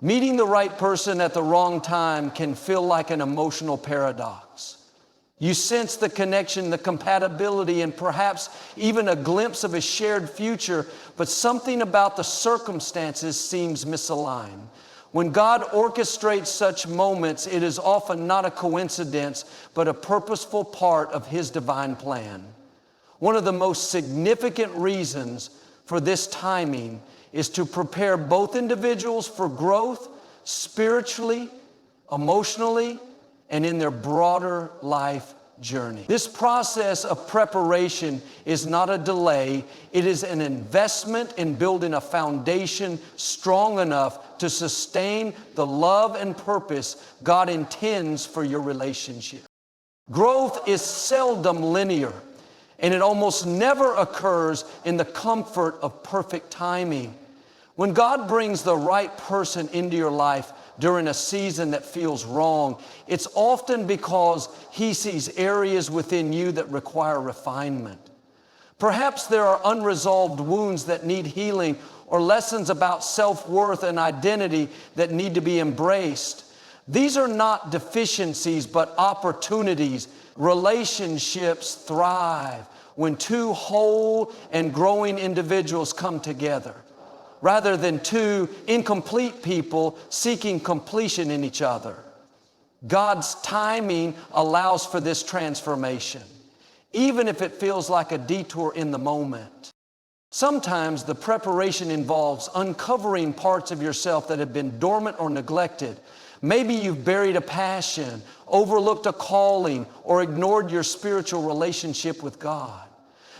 Meeting the right person at the wrong time can feel like an emotional paradox. You sense the connection, the compatibility, and perhaps even a glimpse of a shared future, but something about the circumstances seems misaligned. When God orchestrates such moments, it is often not a coincidence, but a purposeful part of His divine plan. One of the most significant reasons for this timing is to prepare both individuals for growth spiritually, emotionally, and in their broader life journey. This process of preparation is not a delay. It is an investment in building a foundation strong enough to sustain the love and purpose God intends for your relationship. Growth is seldom linear, and it almost never occurs in the comfort of perfect timing. When God brings the right person into your life during a season that feels wrong, it's often because He sees areas within you that require refinement. Perhaps there are unresolved wounds that need healing, or lessons about self-worth and identity that need to be embraced. These are not deficiencies, but opportunities. Relationships thrive when two whole and growing individuals come together, rather than two incomplete people seeking completion in each other. God's timing allows for this transformation, even if it feels like a detour in the moment. Sometimes the preparation involves uncovering parts of yourself that have been dormant or neglected. Maybe you've buried a passion, overlooked a calling, or ignored your spiritual relationship with God.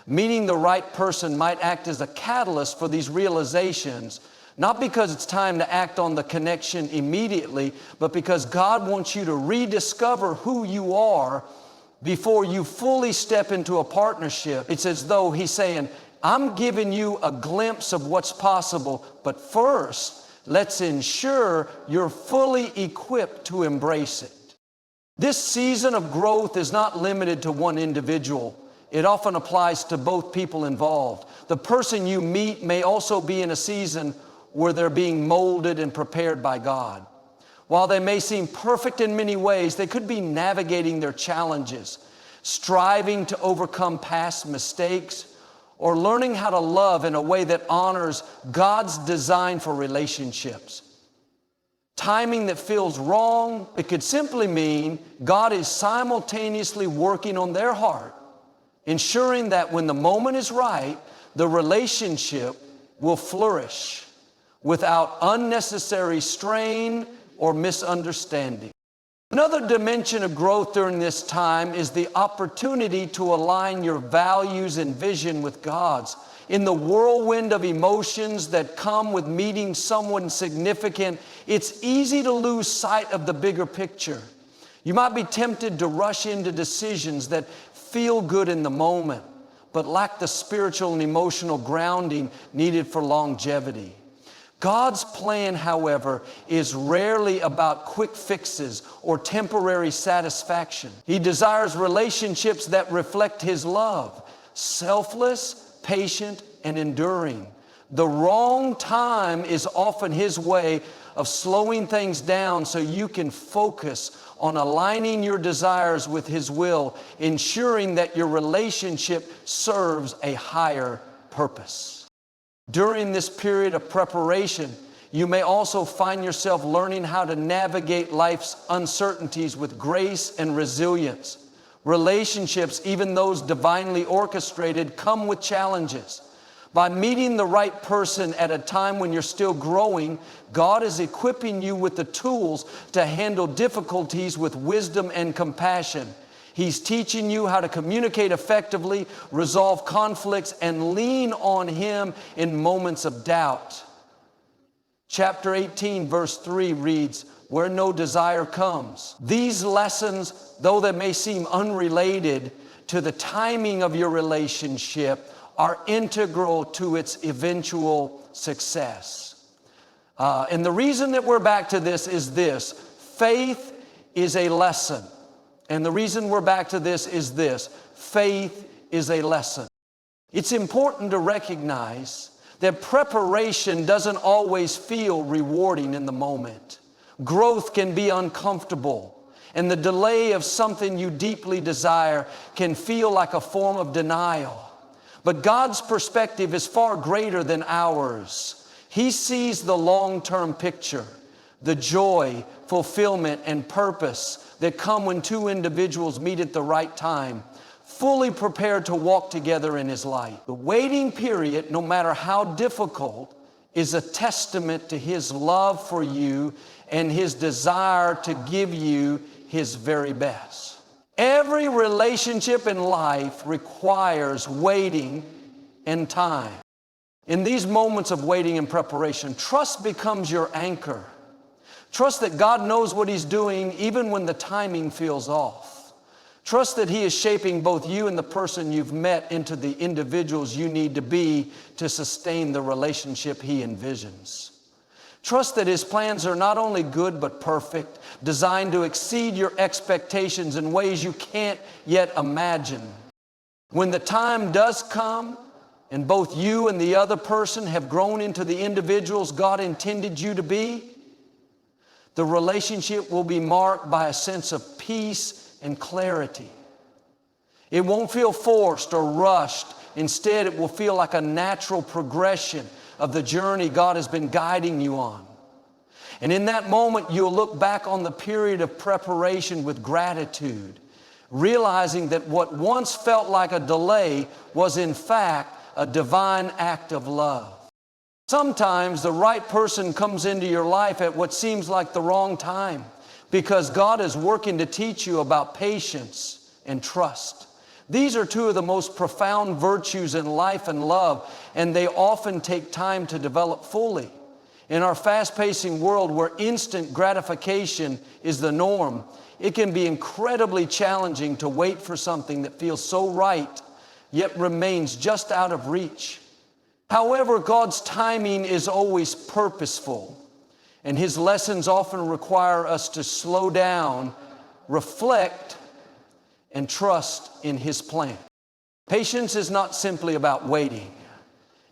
Meeting the right person might act as a catalyst for these realizations, not because it's time to act on the connection immediately, but because God wants you to rediscover who you are before you fully step into a partnership. It's as though He's saying, I'm giving you a glimpse of what's possible, but first, let's ensure you're fully equipped to embrace it. This season of growth is not limited to one individual. It often applies to both people involved. The person you meet may also be in a season where they're being molded and prepared by God. While they may seem perfect in many ways, they could be navigating their challenges, striving to overcome past mistakes, or learning how to love in a way that honors God's design for relationships. Timing that feels wrong, it could simply mean God is simultaneously working on their heart, ensuring that when the moment is right, the relationship will flourish without unnecessary strain or misunderstanding. Another dimension of growth during this time is the opportunity to align your values and vision with God's. In the whirlwind of emotions that come with meeting someone significant, it's easy to lose sight of the bigger picture. You might be tempted to rush into decisions that feel good in the moment, but lack the spiritual and emotional grounding needed for longevity. God's plan, however, is rarely about quick fixes or temporary satisfaction. He desires relationships that reflect His love, selfless, patient, and enduring. The wrong time is often His way of slowing things down so you can focus on aligning your desires with His will, ensuring that your relationship serves a higher purpose. During this period of preparation, you may also find yourself learning how to navigate life's uncertainties with grace and resilience. Relationships, even those divinely orchestrated, come with challenges. By meeting the right person at a time when you're still growing, God is equipping you with the tools to handle difficulties with wisdom and compassion. He's teaching you how to communicate effectively, resolve conflicts, and lean on Him in moments of doubt. Chapter 18, verse 3 reads, "Where no desire comes." These lessons, though they may seem unrelated to the timing of your relationship, are integral to its eventual success. And the reason that we're back to this is this: faith is a lesson. And the reason we're back to this is this: faith is a lesson. It's important to recognize that preparation doesn't always feel rewarding in the moment. Growth can be uncomfortable, and the delay of something you deeply desire can feel like a form of denial. But God's perspective is far greater than ours. He sees the long-term picture, the joy, fulfillment, and purpose that come when two individuals meet at the right time, fully prepared to walk together in His light. The waiting period, no matter how difficult, is a testament to His love for you and His desire to give you His very best. Every relationship in life requires waiting and time. In these moments of waiting and preparation, trust becomes your anchor. Trust that God knows what He's doing even when the timing feels off. Trust that He is shaping both you and the person you've met into the individuals you need to be to sustain the relationship He envisions. Trust that His plans are not only good but perfect, designed to exceed your expectations in ways you can't yet imagine. When the time does come, and both you and the other person have grown into the individuals God intended you to be, the relationship will be marked by a sense of peace and clarity. It won't feel forced or rushed. Instead, it will feel like a natural progression of the journey God has been guiding you on. And in that moment, you'll look back on the period of preparation with gratitude, realizing that what once felt like a delay was in fact a divine act of love. Sometimes the right person comes into your life at what seems like the wrong time, because God is working to teach you about patience and trust. These are two of the most profound virtues in life and love, and they often take time to develop fully. In our fast-pacing world where instant gratification is the norm, it can be incredibly challenging to wait for something that feels so right, yet remains just out of reach. However, God's timing is always purposeful, and His lessons often require us to slow down, reflect, and trust in His plan. Patience is not simply about waiting.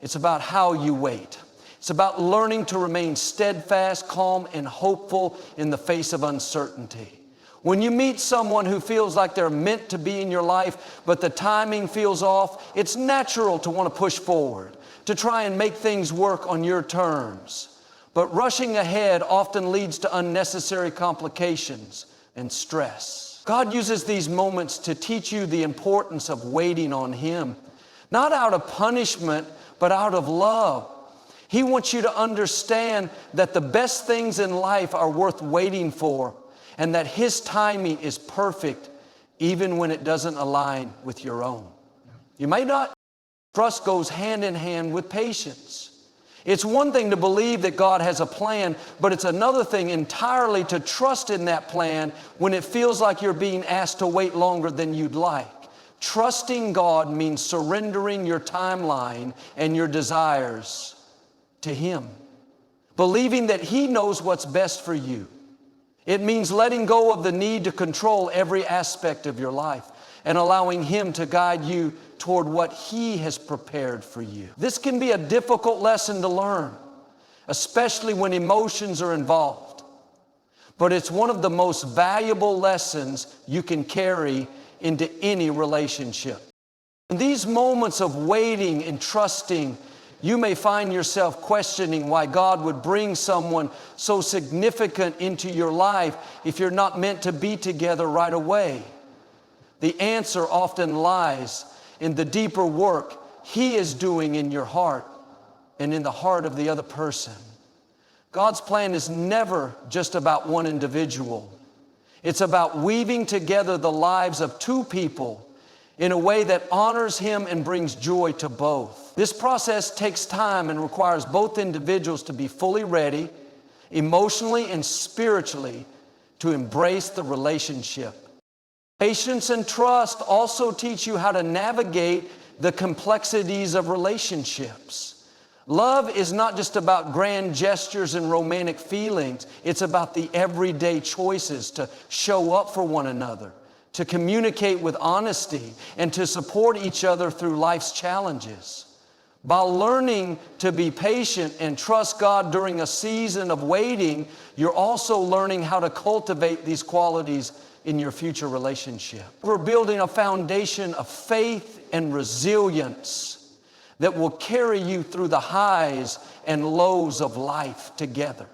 It's about how you wait. It's about learning to remain steadfast, calm, and hopeful in the face of uncertainty. When you meet someone who feels like they're meant to be in your life, but the timing feels off, it's natural to want to push forward, to try and make things work on your terms. But rushing ahead often leads to unnecessary complications and stress. God uses these moments to teach you the importance of waiting on Him, not out of punishment, but out of love. He wants you to understand that the best things in life are worth waiting for, and that His timing is perfect even when it doesn't align with your own. You may not. Trust goes hand in hand with patience. It's one thing to believe that God has a plan, but it's another thing entirely to trust in that plan when it feels like you're being asked to wait longer than you'd like. Trusting God means surrendering your timeline and your desires to Him, believing that He knows what's best for you. It means letting go of the need to control every aspect of your life and allowing Him to guide you toward what He has prepared for you. This can be a difficult lesson to learn, especially when emotions are involved. But it's one of the most valuable lessons you can carry into any relationship. In these moments of waiting and trusting, you may find yourself questioning why God would bring someone so significant into your life if you're not meant to be together right away. The answer often lies in the deeper work He is doing in your heart and in the heart of the other person. God's plan is never just about one individual. It's about weaving together the lives of two people in a way that honors Him and brings joy to both. This process takes time and requires both individuals to be fully ready, emotionally and spiritually, to embrace the relationship. Patience and trust also teach you how to navigate the complexities of relationships. Love is not just about grand gestures and romantic feelings. It's about the everyday choices to show up for one another, to communicate with honesty, and to support each other through life's challenges. By learning to be patient and trust God during a season of waiting, you're also learning how to cultivate these qualities in your future relationship. We're building a foundation of faith and resilience that will carry you through the highs and lows of life together.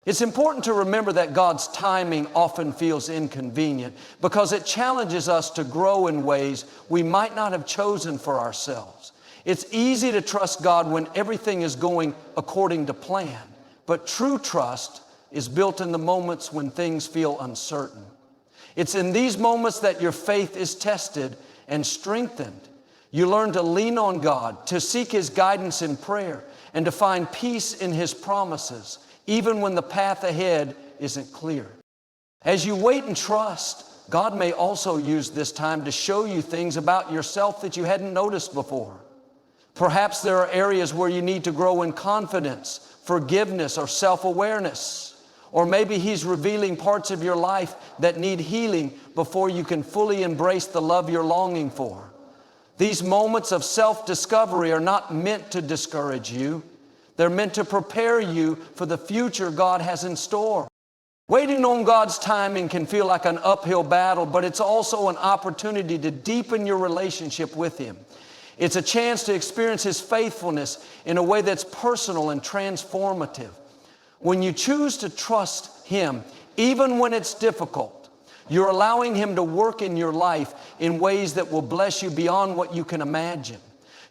It's important to remember that God's timing often feels inconvenient because it challenges us to grow in ways we might not have chosen for ourselves. It's easy to trust God when everything is going according to plan, but true trust is built in the moments when things feel uncertain. It's in these moments that your faith is tested and strengthened. You learn to lean on God, to seek His guidance in prayer, and to find peace in His promises, even when the path ahead isn't clear. As you wait and trust, God may also use this time to show you things about yourself that you hadn't noticed before. Perhaps there are areas where you need to grow in confidence, forgiveness, or self-awareness. Or maybe He's revealing parts of your life that need healing before you can fully embrace the love you're longing for. These moments of self-discovery are not meant to discourage you. They're meant to prepare you for the future God has in store. Waiting on God's timing can feel like an uphill battle, but it's also an opportunity to deepen your relationship with Him. It's a chance to experience His faithfulness in a way that's personal and transformative. When you choose to trust Him, even when it's difficult, you're allowing Him to work in your life in ways that will bless you beyond what you can imagine.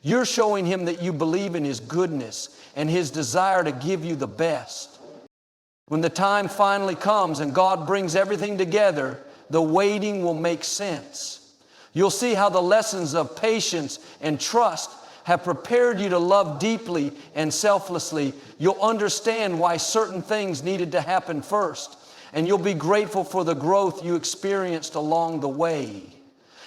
You're showing Him that you believe in His goodness and His desire to give you the best. When the time finally comes and God brings everything together, the waiting will make sense. You'll see how the lessons of patience and trust have prepared you to love deeply and selflessly. You'll understand why certain things needed to happen first, and you'll be grateful for the growth you experienced along the way.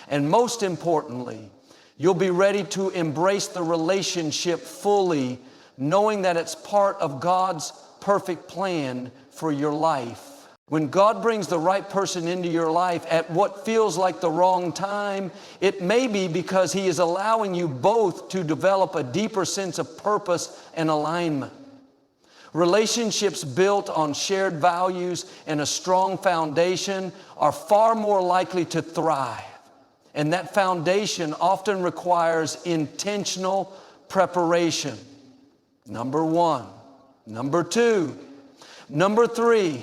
And most importantly, you'll be ready to embrace the relationship fully, knowing that it's part of God's perfect plan for your life. When God brings the right person into your life at what feels like the wrong time, it may be because He is allowing you both to develop a deeper sense of purpose and alignment. Relationships built on shared values and a strong foundation are far more likely to thrive. And that foundation often requires intentional preparation. Number one. Number two. Number three.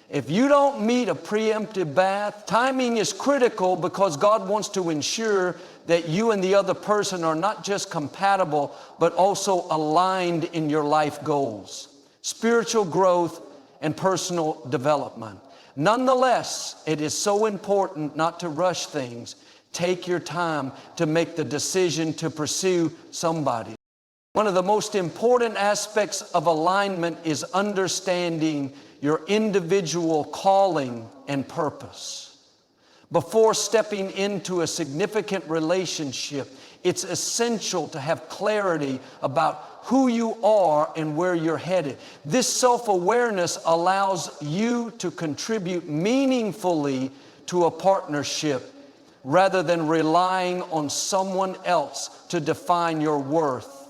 If you don't meet a preemptive bath, timing is critical because God wants to ensure that you and the other person are not just compatible, but also aligned in your life goals, spiritual growth, and personal development. Nonetheless, it is so important not to rush things. Take your time to make the decision to pursue somebody. One of the most important aspects of alignment is understanding your individual calling and purpose. Before stepping into a significant relationship, it's essential to have clarity about who you are and where you're headed. This self-awareness allows you to contribute meaningfully to a partnership rather than relying on someone else to define your worth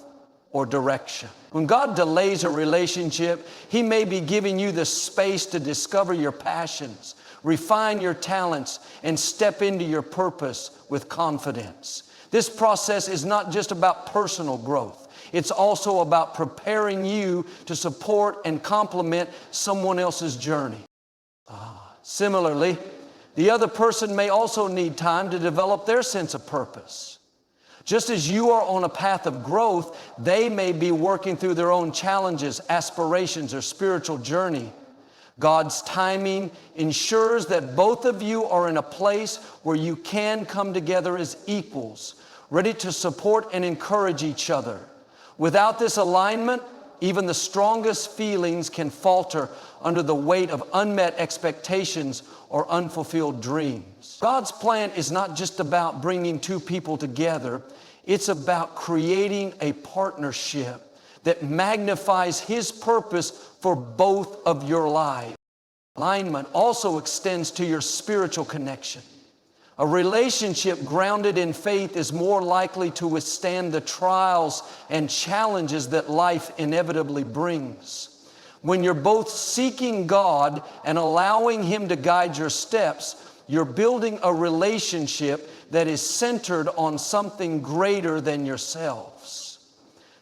or direction. When God delays a relationship, He may be giving you the space to discover your passions, refine your talents, and step into your purpose with confidence. This process is not just about personal growth. It's also about preparing you to support and complement someone else's journey. Similarly, the other person may also need time to develop their sense of purpose. Just as you are on a path of growth, they may be working through their own challenges, aspirations, or spiritual journey. God's timing ensures that both of you are in a place where you can come together as equals, ready to support and encourage each other. Without this alignment, even the strongest feelings can falter under the weight of unmet expectations or unfulfilled dreams. God's plan is not just about bringing two people together. It's about creating a partnership that magnifies His purpose for both of your lives. Alignment also extends to your spiritual connection. A relationship grounded in faith is more likely to withstand the trials and challenges that life inevitably brings. When you're both seeking God and allowing Him to guide your steps, you're building a relationship that is centered on something greater than yourselves.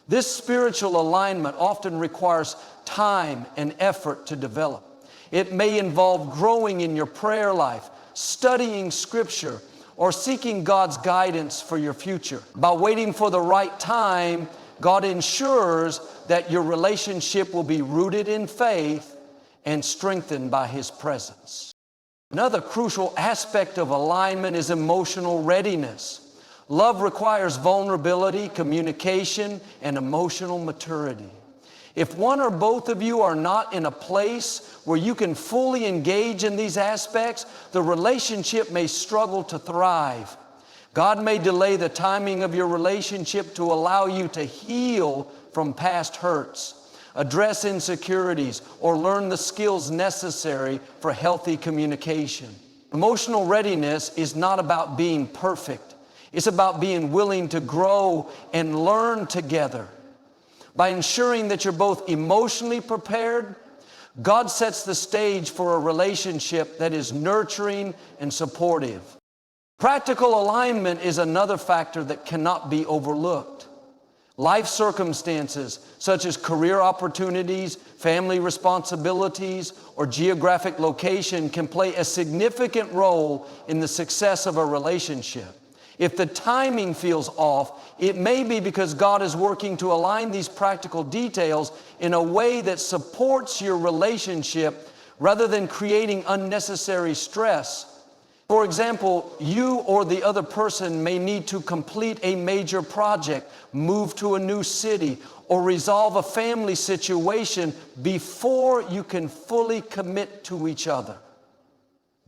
This spiritual alignment often requires time and effort to develop. It may involve growing in your prayer life, studying Scripture, or seeking God's guidance for your future. By waiting for the right time, God ensures that your relationship will be rooted in faith and strengthened by His presence. Another crucial aspect of alignment is emotional readiness. Love requires vulnerability, communication, and emotional maturity. If one or both of you are not in a place where you can fully engage in these aspects, the relationship may struggle to thrive. God may delay the timing of your relationship to allow you to heal from past hurts, address insecurities, or learn the skills necessary for healthy communication. Emotional readiness is not about being perfect. It's about being willing to grow and learn together. By ensuring that you're both emotionally prepared, God sets the stage for a relationship that is nurturing and supportive. Practical alignment is another factor that cannot be overlooked. Life circumstances, such as career opportunities, family responsibilities, or geographic location, can play a significant role in the success of a relationship. If the timing feels off, it may be because God is working to align these practical details in a way that supports your relationship rather than creating unnecessary stress. For example, you or the other person may need to complete a major project, move to a new city, or resolve a family situation before you can fully commit to each other.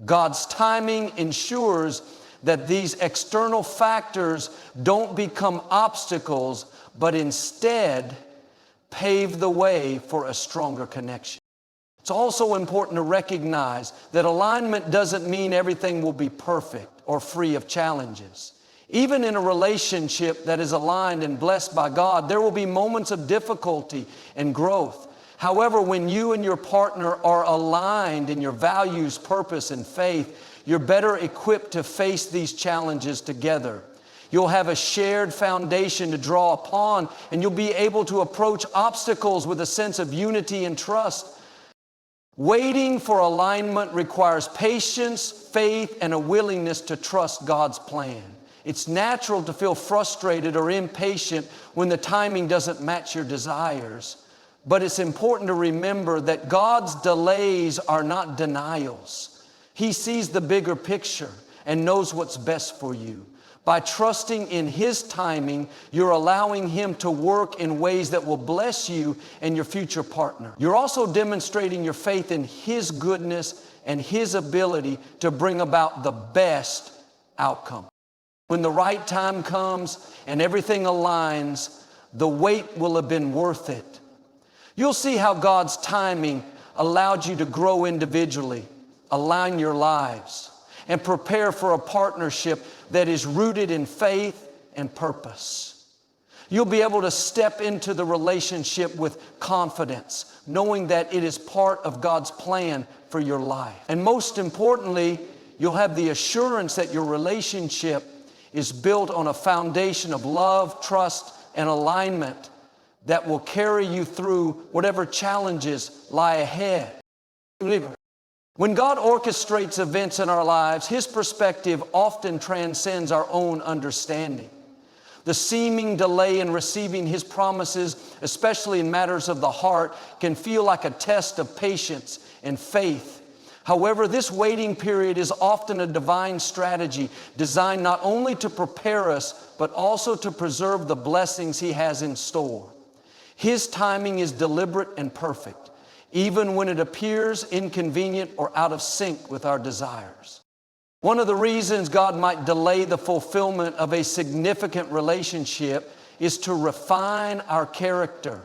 God's timing ensures that these external factors don't become obstacles, but instead pave the way for a stronger connection. It's also important to recognize that alignment doesn't mean everything will be perfect or free of challenges. Even in a relationship that is aligned and blessed by God, there will be moments of difficulty and growth. However, when you and your partner are aligned in your values, purpose, and faith, you're better equipped to face these challenges together. You'll have a shared foundation to draw upon, and you'll be able to approach obstacles with a sense of unity and trust. Waiting for alignment requires patience, faith, and a willingness to trust God's plan. It's natural to feel frustrated or impatient when the timing doesn't match your desires. But it's important to remember that God's delays are not denials. He sees the bigger picture and knows what's best for you. By trusting in His timing, you're allowing Him to work in ways that will bless you and your future partner. You're also demonstrating your faith in His goodness and His ability to bring about the best outcome. When the right time comes and everything aligns, the wait will have been worth it. You'll see how God's timing allowed you to grow individually, align your lives, and prepare for a partnership that is rooted in faith and purpose. You'll be able to step into the relationship with confidence, knowing that it is part of God's plan for your life. And most importantly, you'll have the assurance that your relationship is built on a foundation of love, trust, and alignment that will carry you through whatever challenges lie ahead. When God orchestrates events in our lives, His perspective often transcends our own understanding. The seeming delay in receiving His promises, especially in matters of the heart, can feel like a test of patience and faith. However, this waiting period is often a divine strategy designed not only to prepare us, but also to preserve the blessings He has in store. His timing is deliberate and perfect, even when it appears inconvenient or out of sync with our desires. One of the reasons God might delay the fulfillment of a significant relationship is to refine our character.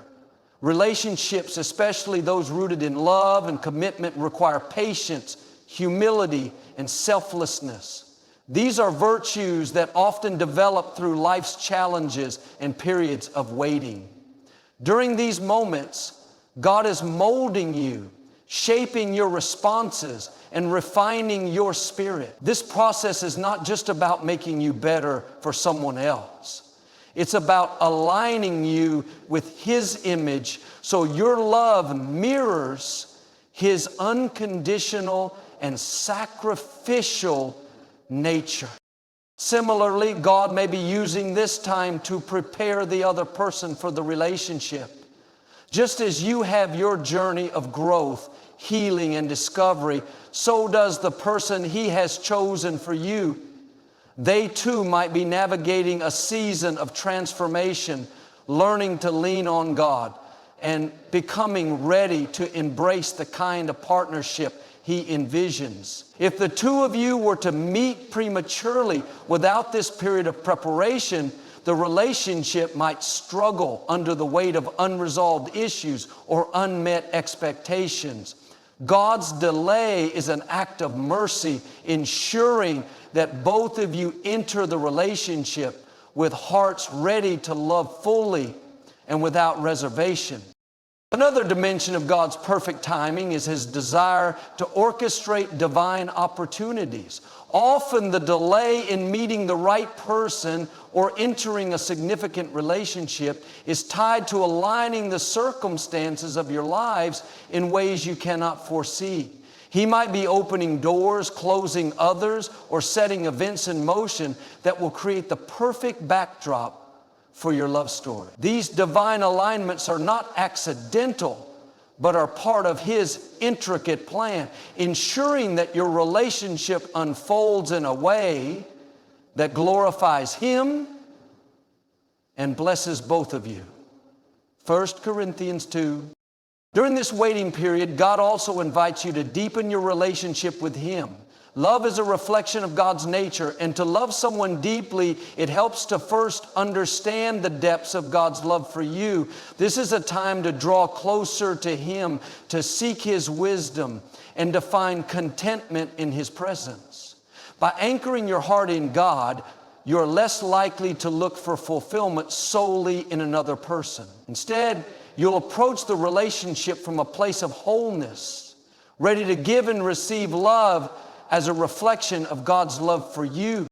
Relationships, especially those rooted in love and commitment, require patience, humility, and selflessness. These are virtues that often develop through life's challenges and periods of waiting. During these moments, God is molding you, shaping your responses, and refining your spirit. This process is not just about making you better for someone else. It's about aligning you with His image so your love mirrors His unconditional and sacrificial nature. Similarly, God may be using this time to prepare the other person for the relationship. Just as you have your journey of growth, healing, and discovery, so does the person He has chosen for you. They too might be navigating a season of transformation, learning to lean on God, and becoming ready to embrace the kind of partnership He envisions. If the two of you were to meet prematurely without this period of preparation, the relationship might struggle under the weight of unresolved issues or unmet expectations. God's delay is an act of mercy, ensuring that both of you enter the relationship with hearts ready to love fully and without reservation. Another dimension of God's perfect timing is His desire to orchestrate divine opportunities. Often the delay in meeting the right person or entering a significant relationship is tied to aligning the circumstances of your lives in ways you cannot foresee. He might be opening doors, closing others, or setting events in motion that will create the perfect backdrop for your love story. These divine alignments are not accidental, but are part of His intricate plan, ensuring that your relationship unfolds in a way that glorifies Him and blesses both of you. 1 Corinthians 2. During this waiting period, God also invites you to deepen your relationship with Him. Love is a reflection of God's nature, and to love someone deeply, it helps to first understand the depths of God's love for you. This is a time to draw closer to Him, to seek His wisdom, and to find contentment in His presence. By anchoring your heart in God, you're less likely to look for fulfillment solely in another person. Instead, you'll approach the relationship from a place of wholeness, ready to give and receive love as a reflection of God's love for you.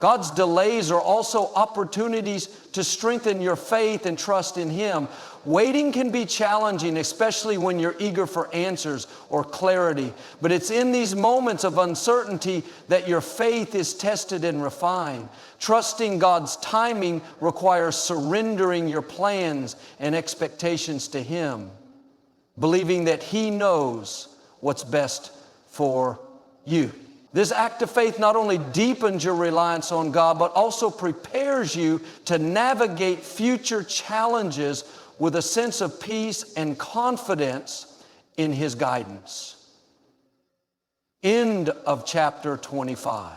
God's delays are also opportunities to strengthen your faith and trust in Him. Waiting can be challenging, especially when you're eager for answers or clarity. But it's in these moments of uncertainty that your faith is tested and refined. Trusting God's timing requires surrendering your plans and expectations to Him, believing that He knows what's best for you. This act of faith not only deepens your reliance on God, but also prepares you to navigate future challenges with a sense of peace and confidence in His guidance. End of chapter 25.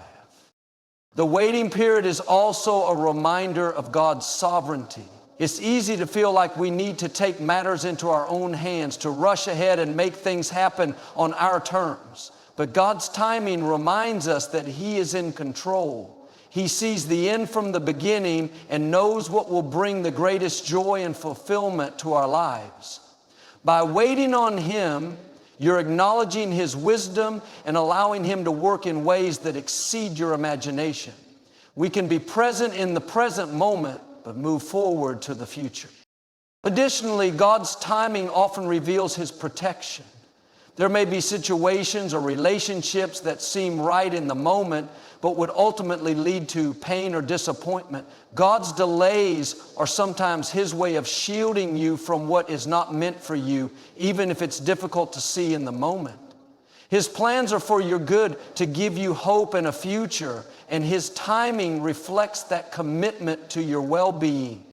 The waiting period is also a reminder of God's sovereignty. It's easy to feel like we need to take matters into our own hands, to rush ahead and make things happen on our terms. But God's timing reminds us that He is in control. He sees the end from the beginning and knows what will bring the greatest joy and fulfillment to our lives. By waiting on Him, you're acknowledging His wisdom and allowing Him to work in ways that exceed your imagination. We can be present in the present moment, but move forward to the future. Additionally, God's timing often reveals His protection. There may be situations or relationships that seem right in the moment, but would ultimately lead to pain or disappointment. God's delays are sometimes His way of shielding you from what is not meant for you, even if it's difficult to see in the moment. His plans are for your good, to give you hope and a future, and His timing reflects that commitment to your well-being.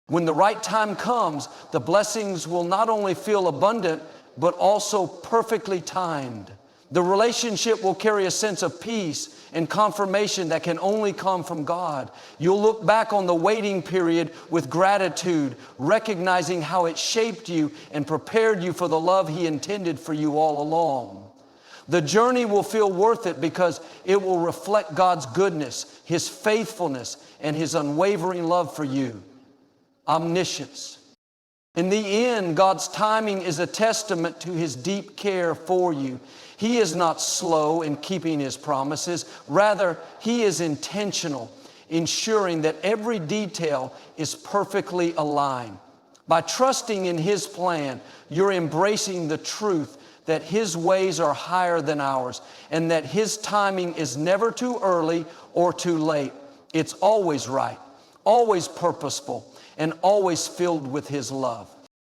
When the right time comes, the blessings will not only feel abundant, but also perfectly timed. The relationship will carry a sense of peace and confirmation that can only come from God. You'll look back on the waiting period with gratitude, recognizing how it shaped you and prepared you for the love He intended for you all along. The journey will feel worth it because it will reflect God's goodness, His faithfulness, and His unwavering love for you. Omniscience. In the end, God's timing is a testament to His deep care for you. He is not slow in keeping His promises. Rather, He is intentional, ensuring that every detail is perfectly aligned. By trusting in His plan, you're embracing the truth that His ways are higher than ours, and that His timing is never too early or too late. It's always right, always purposeful, and always filled with His love.